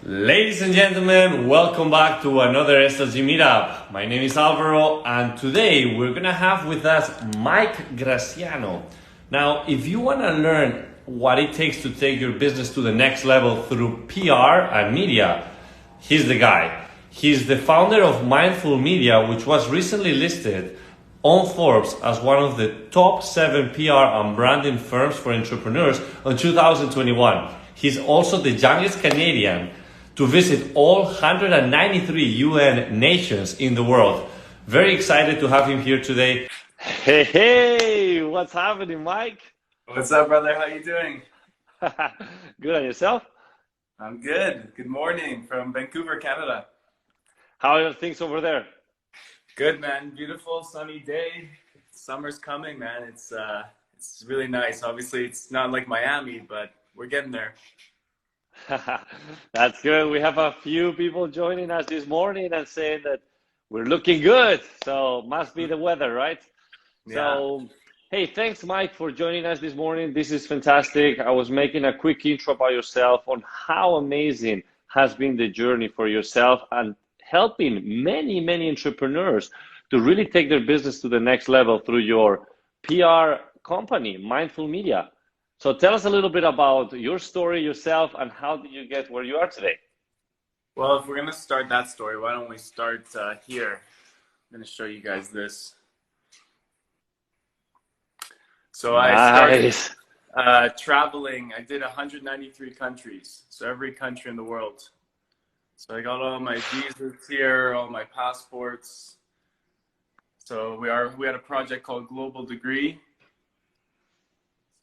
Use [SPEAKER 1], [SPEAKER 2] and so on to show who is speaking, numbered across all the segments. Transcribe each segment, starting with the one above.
[SPEAKER 1] Ladies and gentlemen, welcome back to another SLG Meetup. My name is Alvaro, and today we're gonna have with us Mike Graziano. Now, if you wanna learn what it takes to take your business to the next level through PR and media, he's the guy. He's the founder of Mindful Media, which was recently listed on Forbes as one of the top 7 PR and branding firms for entrepreneurs in 2021. He's also the youngest Canadian to visit all 193 UN nations in the world. Very excited to have him here today. Hey, what's happening, Mike?
[SPEAKER 2] What's up, brother? How you doing?
[SPEAKER 1] Good, on yourself?
[SPEAKER 2] I'm good. Good morning from Vancouver, Canada.
[SPEAKER 1] How are things over there?
[SPEAKER 2] Good, man. Beautiful, sunny day. Summer's coming, man. It's really nice. Obviously, it's not like Miami, but we're getting there.
[SPEAKER 1] That's good. We have a few people joining us this morning and saying that we're looking good. So must be the weather, right?
[SPEAKER 2] Yeah.
[SPEAKER 1] So, hey, thanks, Mike, for joining us this morning. This is fantastic. I was making a quick intro about yourself on how amazing has been the journey for yourself and helping many, many entrepreneurs to really take their business to the next level through your PR company, Mindful Media. So tell us a little bit about your story, yourself, and how did you get where you are today?
[SPEAKER 2] Well, if we're going to start that story, why don't we start here? I'm going to show you guys this. So I started traveling. I did 193 countries, so every country in the world. So I got all my visas here, all my passports. So we had a project called Global Degree.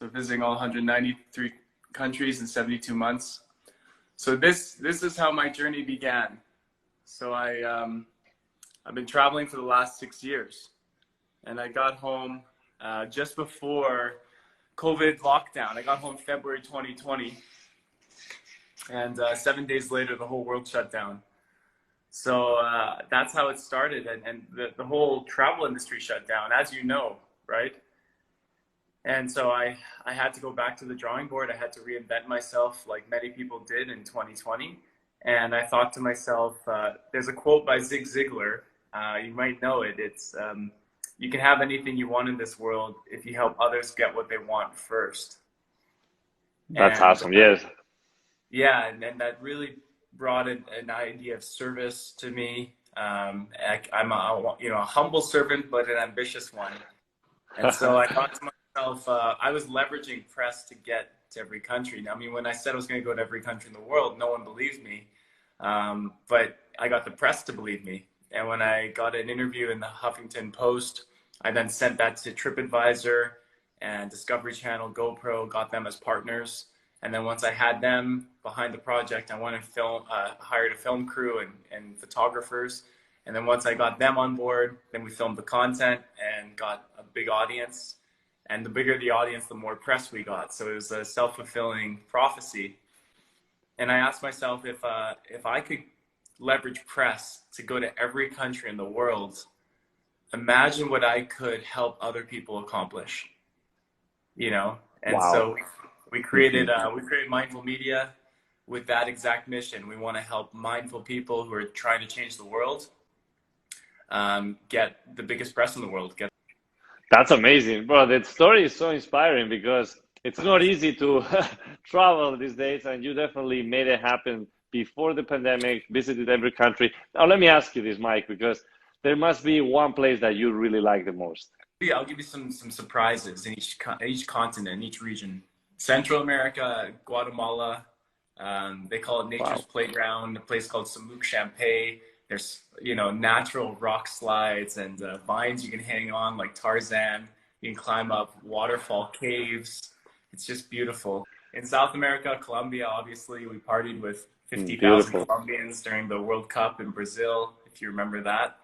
[SPEAKER 2] So visiting all 193 countries in 72 months. So this is how my journey began. So I've been traveling for the last 6 years, and I got home just before COVID lockdown. I got home February 2020, and 7 days later the whole world shut down. So that's how it started, and the whole travel industry shut down, as you know, right? And so I had to go back to the drawing board. I had to reinvent myself like many people did in 2020. And I thought to myself, there's a quote by Zig Ziglar. You might know it. It's, you can have anything you want in this world if you help others get what they want first.
[SPEAKER 1] That's awesome, yes.
[SPEAKER 2] Yeah, and that really brought an idea of service to me. I'm a humble servant, but an ambitious one. And so I thought to myself, I was leveraging press to get to every country. I mean, when I said I was going to go to every country in the world, no one believed me. But I got the press to believe me. And when I got an interview in the Huffington Post, I then sent that to TripAdvisor and Discovery Channel, GoPro, got them as partners. And then once I had them behind the project, I went and hired a film crew and photographers. And then once I got them on board, then we filmed the content and got a big audience. And the bigger the audience, the more press we got. So it was a self-fulfilling prophecy. And I asked myself if I could leverage press to go to every country in the world, imagine what I could help other people accomplish. You know? And
[SPEAKER 1] wow.
[SPEAKER 2] So we created Mindful Media with that exact mission. We want to help mindful people who are trying to change the world get the biggest press in the world.
[SPEAKER 1] That's amazing, bro. That story is so inspiring because it's not easy to travel these days, and you definitely made it happen before the pandemic, visited every country. Now, let me ask you this, Mike, because there must be one place that you really like the most.
[SPEAKER 2] Yeah, I'll give you some surprises in each continent, each region. Central America, Guatemala, they call it Nature's Playground, a place called Samuk Champey. There's, natural rock slides and vines you can hang on like Tarzan. You can climb up waterfall caves. It's just beautiful. In South America, Colombia, obviously, we partied with 50,000 Colombians during the World Cup in Brazil, if you remember that.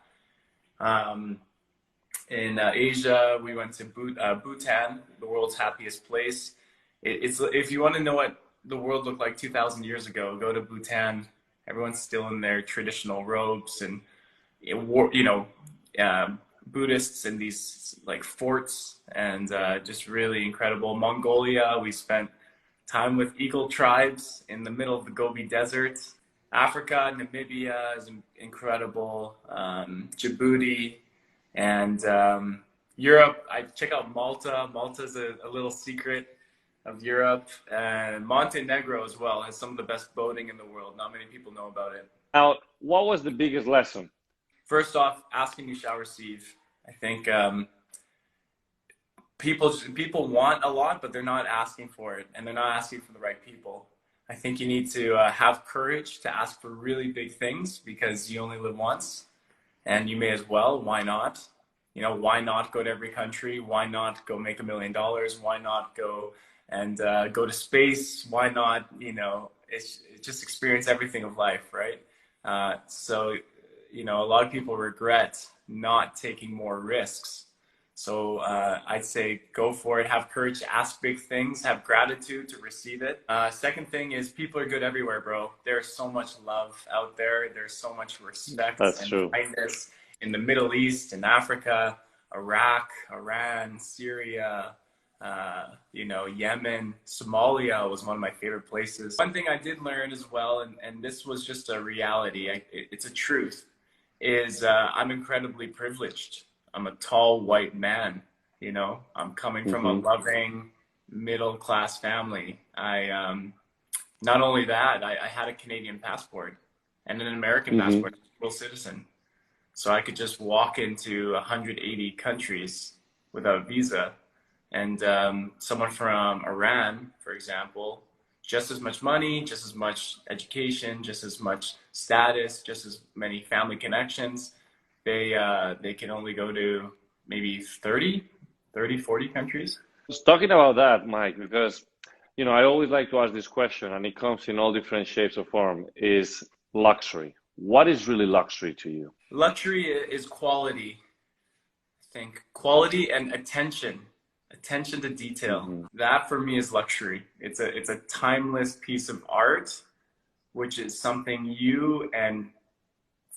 [SPEAKER 2] In Asia, we went to Bhutan, the world's happiest place. If you want to know what the world looked like 2,000 years ago, go to Bhutan. Everyone's still in their traditional robes and, Buddhists in these like forts and just really incredible. Mongolia, we spent time with eagle tribes in the middle of the Gobi Desert. Africa, Namibia is incredible. Djibouti, and Europe. I check out Malta. Malta's a little secret of Europe, and Montenegro as well has some of the best boating in the world. Not many people know about it.
[SPEAKER 1] Now, what was the biggest lesson?
[SPEAKER 2] First off, asking you shall receive. I think people want a lot, but they're not asking for it, and they're not asking for the right people. I think you need to have courage to ask for really big things because you only live once, and you may as well. Why not? You know, why not go to every country? Why not go make $1 million? Why not go and go to space? Why not, you know, it's just experience everything of life, right? So, you know, a lot of people regret not taking more risks. So I'd say go for it, have courage to ask big things, have gratitude to receive it. Second thing is people are good everywhere, bro. There's so much love out there. There's so much respect and kindness in the Middle East, in Africa, Iraq, Iran, Syria, you know, Yemen, Somalia was one of my favorite places. One thing I did learn as well, and this was just a reality, it's a truth, is I'm incredibly privileged. I'm a tall white man, you know, I'm coming from a loving middle-class family. Not only that, I had a Canadian passport and an American passport, dual citizen. So I could just walk into 180 countries without visa. And someone from Iran, for example, just as much money, just as much education, just as much status, just as many family connections. They can only go to maybe 40 countries.
[SPEAKER 1] I was talking about that, Mike, because, you know, I always like to ask this question, and it comes in all different shapes or form, is luxury. What is really luxury to you?
[SPEAKER 2] Luxury is quality. I think quality and attention to detail. That for me is luxury. It's a timeless piece of art, which is something you and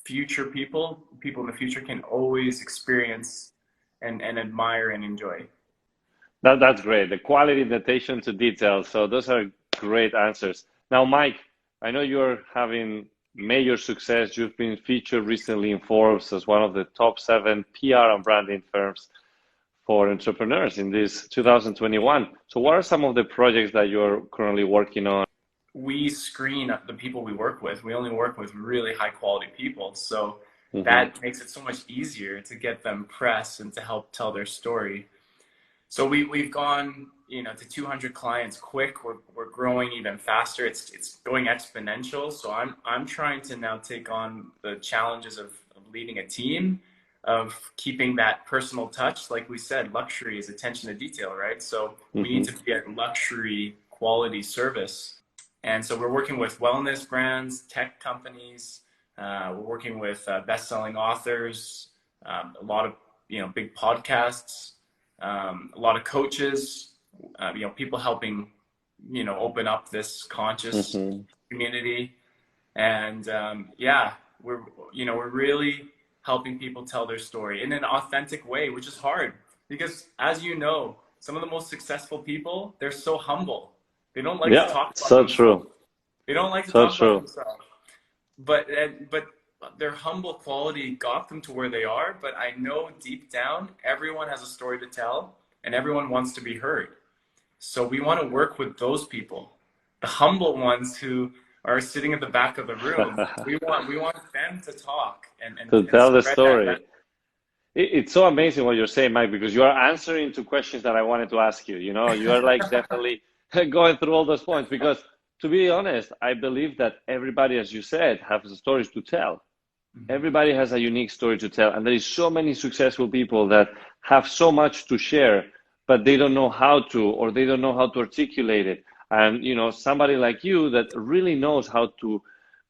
[SPEAKER 2] future people in the future can always experience and admire and enjoy.
[SPEAKER 1] That's great. The quality and attention to detail. So those are great answers. Now, Mike, I know you're having major success. You've been featured recently in Forbes as one of the top 7 PR and branding firms for entrepreneurs in this 2021. So what are some of the projects that you're currently working on?
[SPEAKER 2] We screen the people we work with. We only work with really high quality people. So that makes it so much easier to get them press and to help tell their story. So we've gone, you know, to 200 clients quick. We're growing even faster. It's going exponential. So I'm trying to now take on the challenges of leading a team, of keeping that personal touch. Like we said, luxury is attention to detail, right? So we need to be a luxury quality service. And so we're working with wellness brands, tech companies. We're working with best-selling authors, a lot of, you know, big podcasts, a lot of coaches, you know, people helping, you know, open up this conscious community. And yeah, we're really helping people tell their story in an authentic way, which is hard because, as you know, some of the most successful people, they're so humble. They don't like to talk about themselves.
[SPEAKER 1] True.
[SPEAKER 2] They don't like to talk about themselves. But their humble quality got them to where they are. But I know deep down, everyone has a story to tell and everyone wants to be heard. So we want to work with those people, the humble ones who are sitting at the back of the room. we want them to talk and
[SPEAKER 1] to tell the story. It's so amazing what you're saying, Mike, because you are answering to questions that I wanted to ask you. You know, you are like definitely going through all those points because, to be honest, I believe that everybody, as you said, has stories to tell. Everybody has a unique story to tell, and there is so many successful people that have so much to share, but they don't know how to, or they don't know how to articulate it. And, you know, somebody like you that really knows how to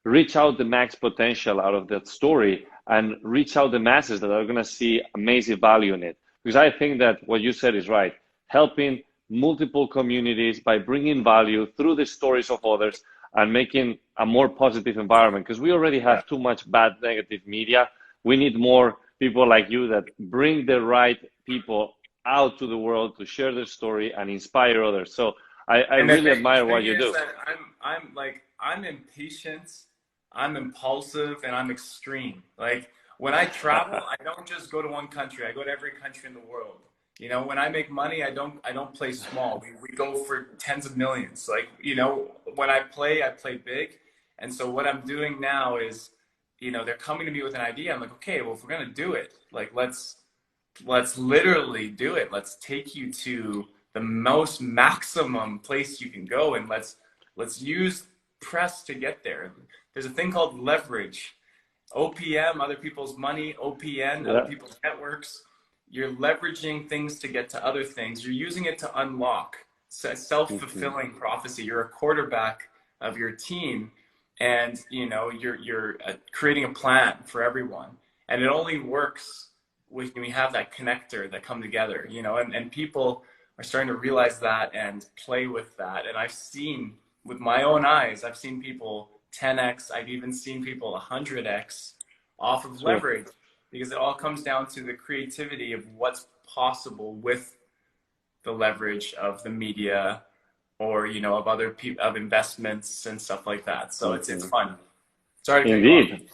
[SPEAKER 1] reach out the max potential out of that story and reach out the masses that are going to see amazing value in it. Because I think that what you said is right. Helping multiple communities by bringing value through the stories of others and making a more positive environment. Because we already have too much bad, negative media. We need more people like you that bring the right people out to the world to share their story and inspire others. So I really admire what you do.
[SPEAKER 2] I'm impatient I'm impulsive and I'm extreme. Like when I travel, I don't just go to one country. I go to every country in the world. You know, when I make money, I don't play small. We go for tens of millions. Like, you know, when I play big. And so what I'm doing now is, you know, they're coming to me with an idea. I'm like, okay, well, if we're gonna do it, like let's literally do it. Let's take you to the most maximum place you can go, and let's use press to get there. There's a thing called leverage. OPM, other people's money, OPN, other people's networks. You're leveraging things to get to other things. You're using it to unlock. It's a self-fulfilling prophecy. You're a quarterback of your team, and you know you're creating a plan for everyone. And it only works when we have that connector that come together. You know, and people are starting to realize that and play with that. And I've seen with my own eyes, I've seen people 10x. I've even seen people 100x off of leverage. Because it all comes down to the creativity of what's possible with the leverage of the media, or you know, of other people, of investments and stuff like that. So it's fun. Sorry to cut you off.
[SPEAKER 1] Indeed.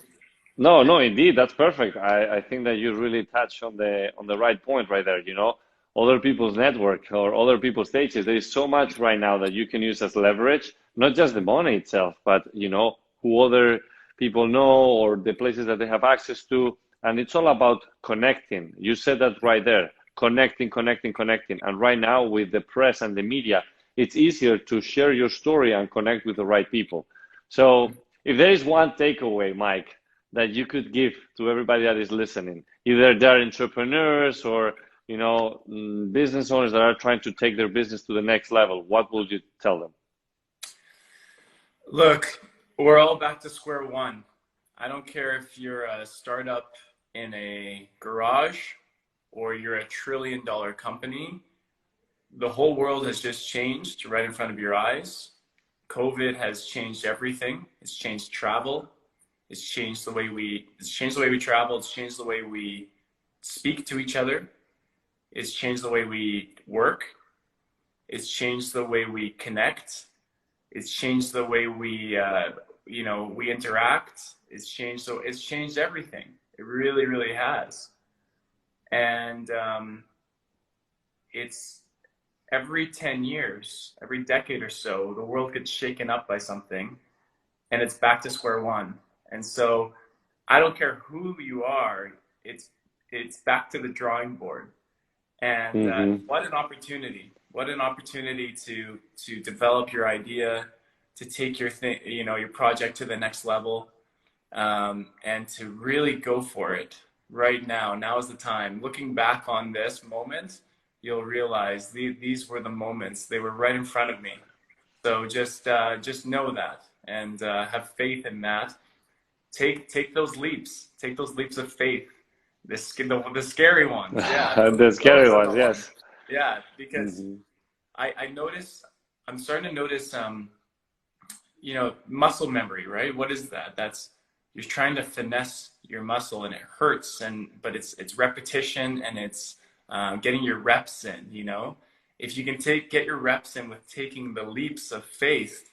[SPEAKER 1] No, indeed, that's perfect. I think that you really touched on the right point right there. You know, other people's network or other people's stages. There is so much right now that you can use as leverage, not just the money itself, but you know, who other people know or the places that they have access to. And it's all about connecting. You said that right there, connecting. And right now with the press and the media, it's easier to share your story and connect with the right people. So if there is one takeaway, Mike, that you could give to everybody that is listening, either they're entrepreneurs or, you know, business owners that are trying to take their business to the next level, what would you tell them?
[SPEAKER 2] Look, we're all back to square one. I don't care if you're a startup in a garage or you're $1 trillion company. The whole world has just changed right in front of your eyes. COVID has changed everything. It's changed travel. It's changed the way we travel. It's changed the way we speak to each other. It's changed the way we work. It's changed the way we connect. It's changed the way we we interact. It's changed everything. It really, really has. And it's every 10 years, every decade or so, the world gets shaken up by something and it's back to square one. And so I don't care who you are, it's back to the drawing board. And what an opportunity. What an opportunity to develop your idea, to take your your project to the next level. And to really go for it right now. Now is the time. Looking back on this moment, you'll realize these were the moments. They were right in front of me. So just know that and have faith in that. Take those leaps. Take those leaps of faith. The scary ones. Yeah.
[SPEAKER 1] The scary ones, yes.
[SPEAKER 2] Yeah, because I'm starting to notice muscle memory, right? What is that? You're trying to finesse your muscle and it hurts, but it's repetition and it's getting your reps in, you know? If you can get your reps in with taking the leaps of faith,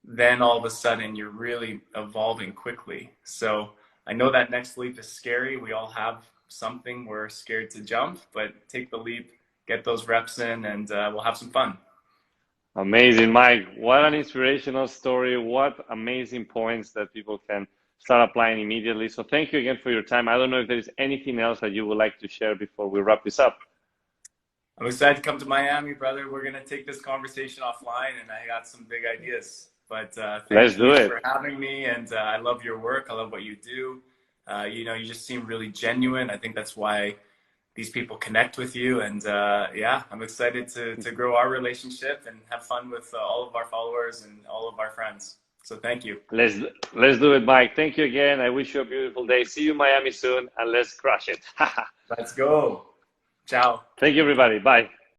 [SPEAKER 2] then all of a sudden you're really evolving quickly. So I know that next leap is scary. We all have something we're scared to jump, but take the leap, get those reps in, and we'll have some fun.
[SPEAKER 1] Amazing, Mike. What an inspirational story. What amazing points that people can start applying immediately. So thank you again for your time. I don't know if there is anything else that you would like to share before we wrap this up.
[SPEAKER 2] I'm excited to come to Miami, brother. We're going to take this conversation offline, and I got some big ideas. But thank you for having me, and I love your work. I love what you do. You just seem really genuine. I think that's why these people connect with you. And I'm excited to grow our relationship and have fun with all of our followers and all of our friends. So thank you.
[SPEAKER 1] Let's do it, Mike. Thank you again. I wish you a beautiful day. See you in Miami soon, and let's crush it.
[SPEAKER 2] Let's go. Ciao.
[SPEAKER 1] Thank you, everybody. Bye.